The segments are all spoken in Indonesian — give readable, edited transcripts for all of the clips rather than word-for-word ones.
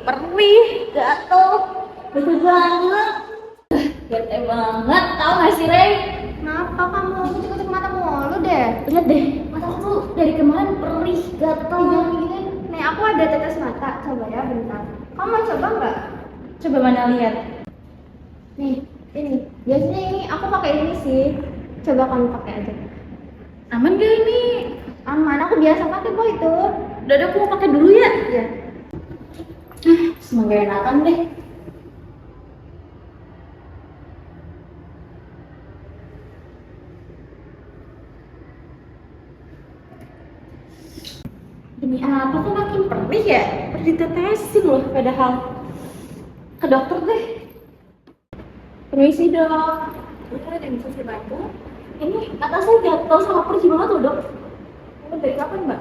perih, gatel, bete banget. Bete banget, tau gak sih Rey? Kenapa kamu cukup mata mulu deh? Lihat deh, mataku tuh dari kemarin perih, gatel. Jangan gini. Nih aku ada tetes mata, coba ya bentar. Kamu mau coba nggak? Coba mana lihat. Nih, ini. Biasanya ini aku pakai ini sih. Coba kamu pakai aja. Aman gak ini? Aman, aku biasa pakai kok itu. Udah aku mau pakai dulu ya? Ya. Semoga enakan deh. Demi apa kok makin perih ya? Perih ditetesin loh padahal. Ke dokter deh. Permisi dok. Ada yang bisa saya bantu? Ini atas saya gatel sama perih banget loh dok. Ini dari kapan mbak?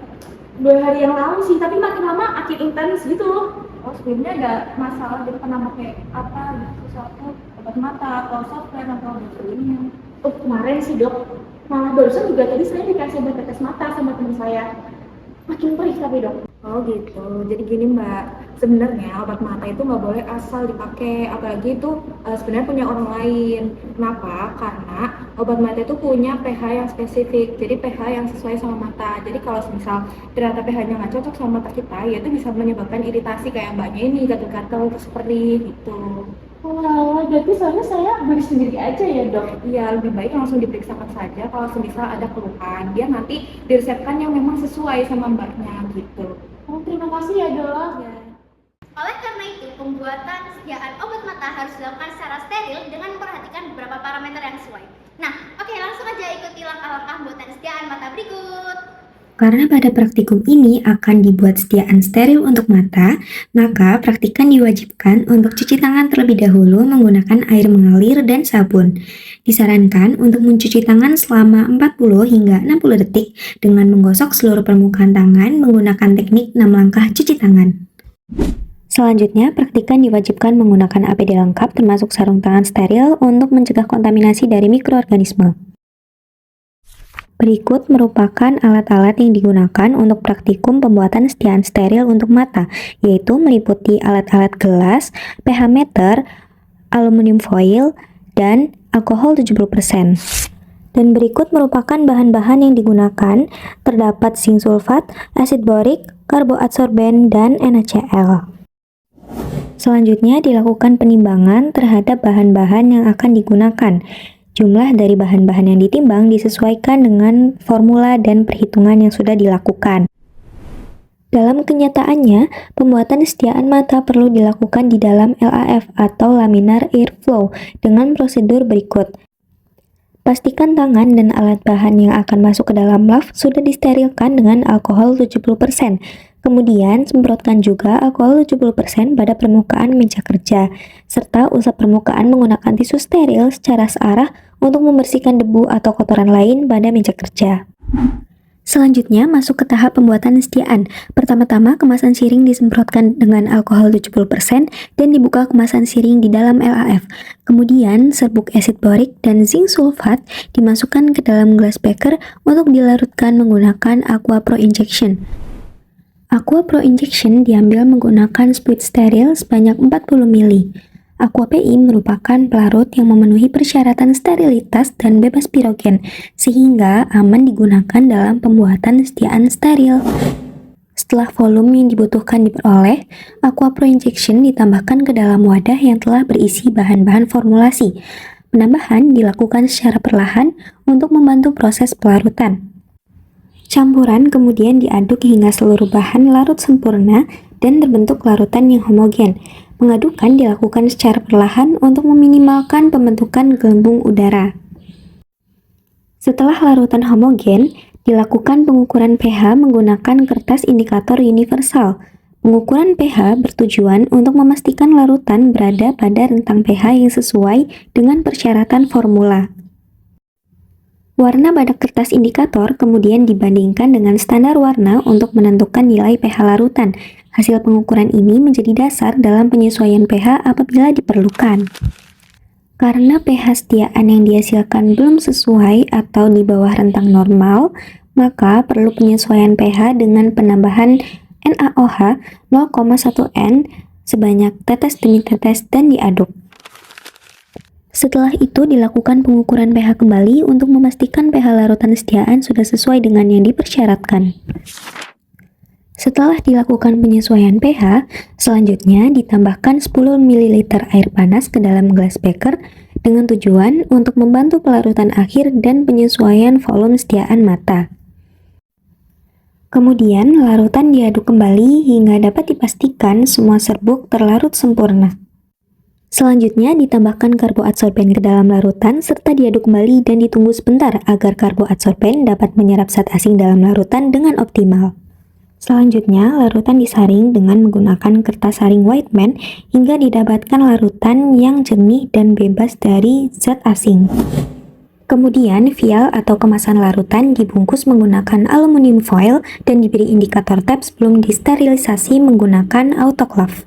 2 hari yang lalu sih, tapi makin lama makin intens gitu loh. Oh sebelumnya ada masalah dia pernah pakai apa gitu, sesuatu obat mata atau software atau sebelumnya? Oh kemarin sih dok. Malah barusan juga tadi saya dikasih obat tetes mata sama teman saya. Makin perih tapi dok. Oh gitu, jadi gini mbak, sebenarnya obat mata itu nggak boleh asal dipakai, apalagi itu sebenarnya punya orang lain. Kenapa? Karena obat mata itu punya pH yang spesifik, jadi pH yang sesuai sama mata. Jadi kalau misal ternyata pH-nya nggak cocok sama mata kita, ya itu bisa menyebabkan iritasi kayak mbaknya ini, gatal-gatal, terus perih gitu. Wah, berarti soalnya saya beli sendiri aja ya dok. Iya, lebih baik langsung diperiksakan saja kalau semisal ada keluhan, biar nanti diresepkan yang memang sesuai sama mbaknya gitu. Oh terima kasih ya dok. Ya. Oleh karena itu, pembuatan sediaan obat mata harus dilakukan secara steril dengan memperhatikan beberapa parameter yang sesuai. Nah, oke, langsung aja ikuti langkah-langkah pembuatan sediaan mata berikut. Karena pada praktikum ini akan dibuat sediaan steril untuk mata, maka praktikan diwajibkan untuk cuci tangan terlebih dahulu menggunakan air mengalir dan sabun. Disarankan untuk mencuci tangan selama 40 hingga 60 detik dengan menggosok seluruh permukaan tangan menggunakan teknik 6 langkah cuci tangan. Selanjutnya, praktikan diwajibkan menggunakan APD lengkap termasuk sarung tangan steril untuk mencegah kontaminasi dari mikroorganisme. Berikut merupakan alat-alat yang digunakan untuk praktikum pembuatan sediaan steril untuk mata, yaitu meliputi alat-alat gelas, pH meter, aluminium foil, dan alkohol 70%. Dan berikut merupakan bahan-bahan yang digunakan, terdapat zinc sulfat, asid borik, karboadsorben, dan NaCl. Selanjutnya dilakukan penimbangan terhadap bahan-bahan yang akan digunakan. Jumlah dari bahan-bahan yang ditimbang disesuaikan dengan formula dan perhitungan yang sudah dilakukan. Dalam kenyataannya, pembuatan sediaan mata perlu dilakukan di dalam LAF atau laminar airflow dengan prosedur berikut. Pastikan tangan dan alat bahan yang akan masuk ke dalam LAF sudah disterilkan dengan alkohol 70%. Kemudian, semprotkan juga alkohol 70% pada permukaan meja kerja, serta usap permukaan menggunakan tisu steril secara searah untuk membersihkan debu atau kotoran lain pada meja kerja. Selanjutnya, masuk ke tahap pembuatan sediaan. Pertama-tama, kemasan siring disemprotkan dengan alkohol 70% dan dibuka kemasan siring di dalam LAF. Kemudian, serbuk asid borik dan zinc sulfat dimasukkan ke dalam gelas beker untuk dilarutkan menggunakan Aqua Pro Injection. Aqua Pro Injection diambil menggunakan spuit steril sebanyak 40 ml. Aqua PI merupakan pelarut yang memenuhi persyaratan sterilitas dan bebas pirogen, sehingga aman digunakan dalam pembuatan sediaan steril. Setelah volume yang dibutuhkan diperoleh, Aqua Pro Injection ditambahkan ke dalam wadah yang telah berisi bahan-bahan formulasi. Penambahan dilakukan secara perlahan untuk membantu proses pelarutan. Campuran kemudian diaduk hingga seluruh bahan larut sempurna dan terbentuk larutan yang homogen. Pengadukan dilakukan secara perlahan untuk meminimalkan pembentukan gelembung udara. Setelah larutan homogen, dilakukan pengukuran pH menggunakan kertas indikator universal. Pengukuran pH bertujuan untuk memastikan larutan berada pada rentang pH yang sesuai dengan persyaratan formula. Warna pada kertas indikator kemudian dibandingkan dengan standar warna untuk menentukan nilai pH larutan. Hasil pengukuran ini menjadi dasar dalam penyesuaian pH apabila diperlukan. Karena pH sediaan yang dihasilkan belum sesuai atau di bawah rentang normal, maka perlu penyesuaian pH dengan penambahan NaOH 0,1 N sebanyak tetes demi tetes dan diaduk. Setelah itu dilakukan pengukuran pH kembali untuk memastikan pH larutan sediaan sudah sesuai dengan yang dipersyaratkan. Setelah dilakukan penyesuaian pH, selanjutnya ditambahkan 10 ml air panas ke dalam gelas beker dengan tujuan untuk membantu pelarutan akhir dan penyesuaian volume sediaan mata. Kemudian, larutan diaduk kembali hingga dapat dipastikan semua serbuk terlarut sempurna. Selanjutnya, ditambahkan karboadsorben ke dalam larutan serta diaduk kembali dan ditunggu sebentar agar karboadsorben dapat menyerap zat asing dalam larutan dengan optimal. Selanjutnya, larutan disaring dengan menggunakan kertas saring Whiteman hingga didapatkan larutan yang jernih dan bebas dari zat asing. Kemudian, vial atau kemasan larutan dibungkus menggunakan aluminium foil dan diberi indikator tap sebelum disterilisasi menggunakan autoclave.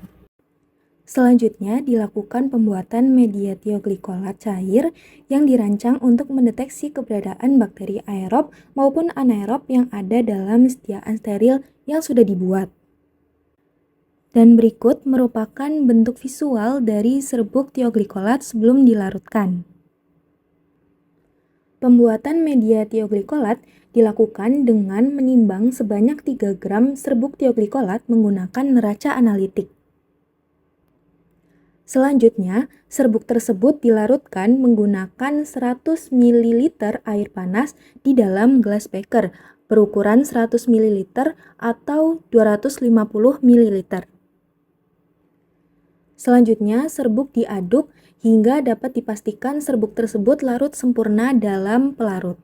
Selanjutnya, dilakukan pembuatan media tioglikolat cair yang dirancang untuk mendeteksi keberadaan bakteri aerob maupun anaerob yang ada dalam sediaan steril yang sudah dibuat. Dan berikut merupakan bentuk visual dari serbuk tioglikolat sebelum dilarutkan. Pembuatan media tioglikolat dilakukan dengan menimbang sebanyak 3 gram serbuk tioglikolat menggunakan neraca analitik. Selanjutnya, serbuk tersebut dilarutkan menggunakan 100 ml air panas di dalam gelas beker berukuran 100 ml atau 250 ml. Selanjutnya, serbuk diaduk hingga dapat dipastikan serbuk tersebut larut sempurna dalam pelarut.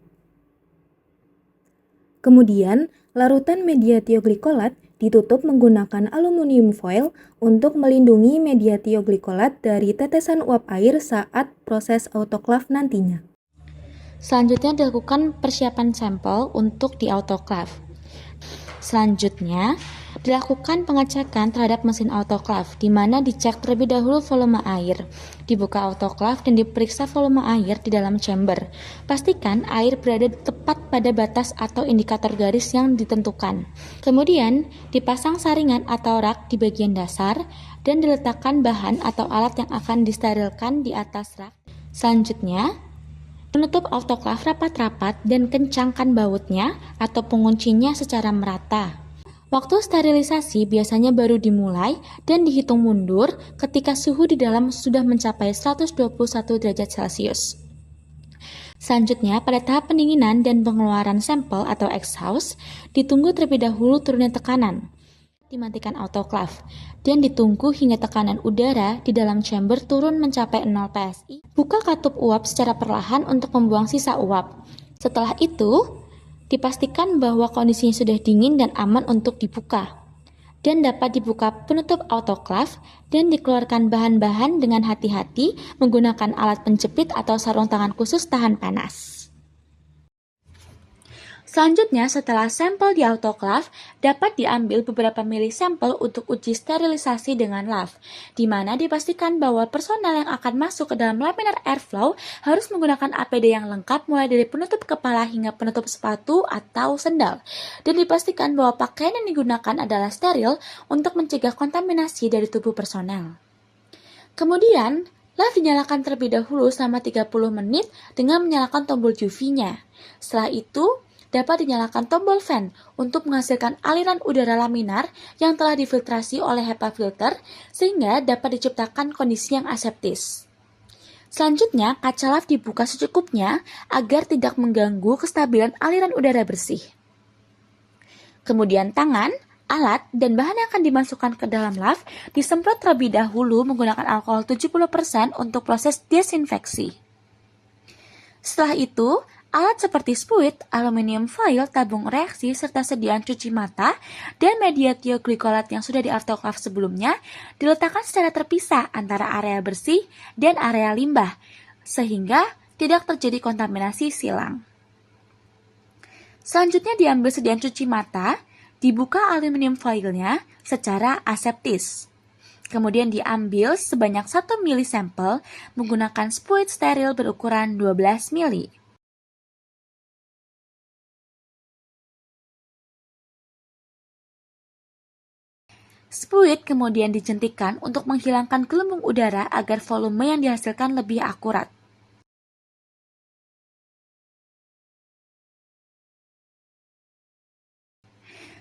Kemudian, larutan media tioglikolat ditutup menggunakan aluminium foil untuk melindungi media tioglikolat dari tetesan uap air saat proses autoclave nantinya. Selanjutnya dilakukan persiapan sampel untuk di autoclave. Selanjutnya, dilakukan pengecekan terhadap mesin autoclave, di mana dicek terlebih dahulu volume air. Dibuka autoclave dan diperiksa volume air di dalam chamber. Pastikan air berada tepat pada batas atau indikator garis yang ditentukan. Kemudian, dipasang saringan atau rak di bagian dasar dan diletakkan bahan atau alat yang akan disterilkan di atas rak. Selanjutnya, menutup autoclave rapat-rapat dan kencangkan bautnya atau penguncinya secara merata. Waktu sterilisasi biasanya baru dimulai dan dihitung mundur ketika suhu di dalam sudah mencapai 121 derajat Celcius. Selanjutnya, pada tahap pendinginan dan pengeluaran sampel atau exhaust, ditunggu terlebih dahulu turunnya tekanan. Dimatikan autoclave dan ditunggu hingga tekanan udara di dalam chamber turun mencapai 0 PSI. Buka katup uap secara perlahan untuk membuang sisa uap. Setelah itu, dipastikan bahwa kondisinya sudah dingin dan aman untuk dibuka. Dan dapat dibuka penutup autoclave dan dikeluarkan bahan-bahan dengan hati-hati menggunakan alat penjepit atau sarung tangan khusus tahan panas. Selanjutnya, setelah sampel di autoclave, dapat diambil beberapa mili sampel untuk uji sterilisasi dengan lab, di mana dipastikan bahwa personel yang akan masuk ke dalam laminar airflow harus menggunakan APD yang lengkap mulai dari penutup kepala hingga penutup sepatu atau sendal, dan dipastikan bahwa pakaian yang digunakan adalah steril untuk mencegah kontaminasi dari tubuh personel. Kemudian, lab dinyalakan terlebih dahulu selama 30 menit dengan menyalakan tombol UV-nya. Setelah itu, dapat dinyalakan tombol fan untuk menghasilkan aliran udara laminar yang telah difiltrasi oleh HEPA filter sehingga dapat diciptakan kondisi yang aseptis. Selanjutnya, kaca lab dibuka secukupnya agar tidak mengganggu kestabilan aliran udara bersih. Kemudian tangan, alat, dan bahan yang akan dimasukkan ke dalam lab disemprot terlebih dahulu menggunakan alkohol 70% untuk proses desinfeksi. Setelah itu, alat seperti spuit, aluminium foil, tabung reaksi, serta sediaan cuci mata, dan media tioglikolat yang sudah di-autoclave sebelumnya diletakkan secara terpisah antara area bersih dan area limbah, sehingga tidak terjadi kontaminasi silang. Selanjutnya diambil sediaan cuci mata, dibuka aluminium foilnya secara aseptis. Kemudian diambil sebanyak 1 mili sampel menggunakan spuit steril berukuran 12 mili. Spuit kemudian dijentikan untuk menghilangkan gelembung udara agar volume yang dihasilkan lebih akurat.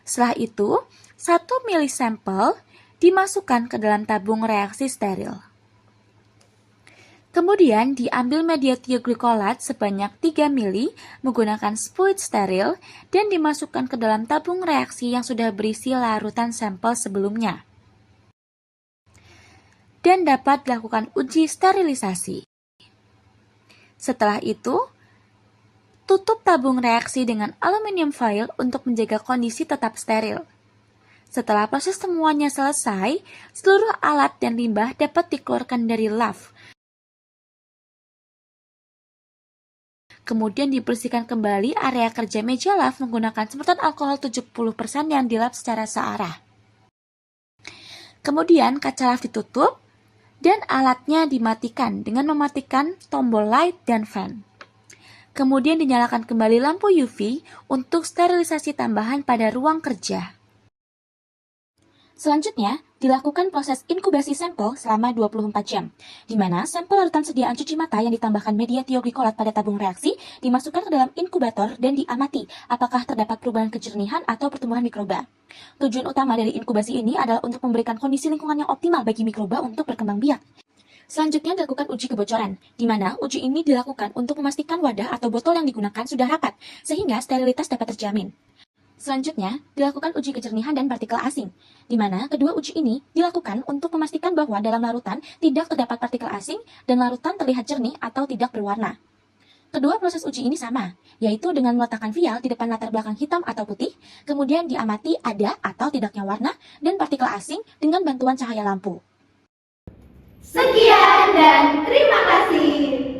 Setelah itu, 1 mili sampel dimasukkan ke dalam tabung reaksi steril. Kemudian diambil media tioglikolat sebanyak 3 mili menggunakan spuit steril dan dimasukkan ke dalam tabung reaksi yang sudah berisi larutan sampel sebelumnya. Dan dapat dilakukan uji sterilisasi. Setelah itu, tutup tabung reaksi dengan aluminium foil untuk menjaga kondisi tetap steril. Setelah proses semuanya selesai, seluruh alat dan limbah dapat dikeluarkan dari lav. Kemudian dibersihkan kembali area kerja meja lav menggunakan semprotan alkohol 70% yang dilap secara searah. Kemudian kaca lav ditutup dan alatnya dimatikan dengan mematikan tombol light dan fan. Kemudian dinyalakan kembali lampu UV untuk sterilisasi tambahan pada ruang kerja. Selanjutnya, dilakukan proses inkubasi sampel selama 24 jam, di mana sampel larutan sediaan cuci mata yang ditambahkan media tioglikolat pada tabung reaksi dimasukkan ke dalam inkubator dan diamati apakah terdapat perubahan kejernihan atau pertumbuhan mikroba. Tujuan utama dari inkubasi ini adalah untuk memberikan kondisi lingkungan yang optimal bagi mikroba untuk berkembang biak. Selanjutnya dilakukan uji kebocoran, di mana uji ini dilakukan untuk memastikan wadah atau botol yang digunakan sudah rapat, sehingga sterilitas dapat terjamin. Selanjutnya, dilakukan uji kejernihan dan partikel asing, di mana kedua uji ini dilakukan untuk memastikan bahwa dalam larutan tidak terdapat partikel asing dan larutan terlihat jernih atau tidak berwarna. Kedua proses uji ini sama, yaitu dengan meletakkan vial di depan latar belakang hitam atau putih, kemudian diamati ada atau tidaknya warna dan partikel asing dengan bantuan cahaya lampu. Sekian dan terima kasih.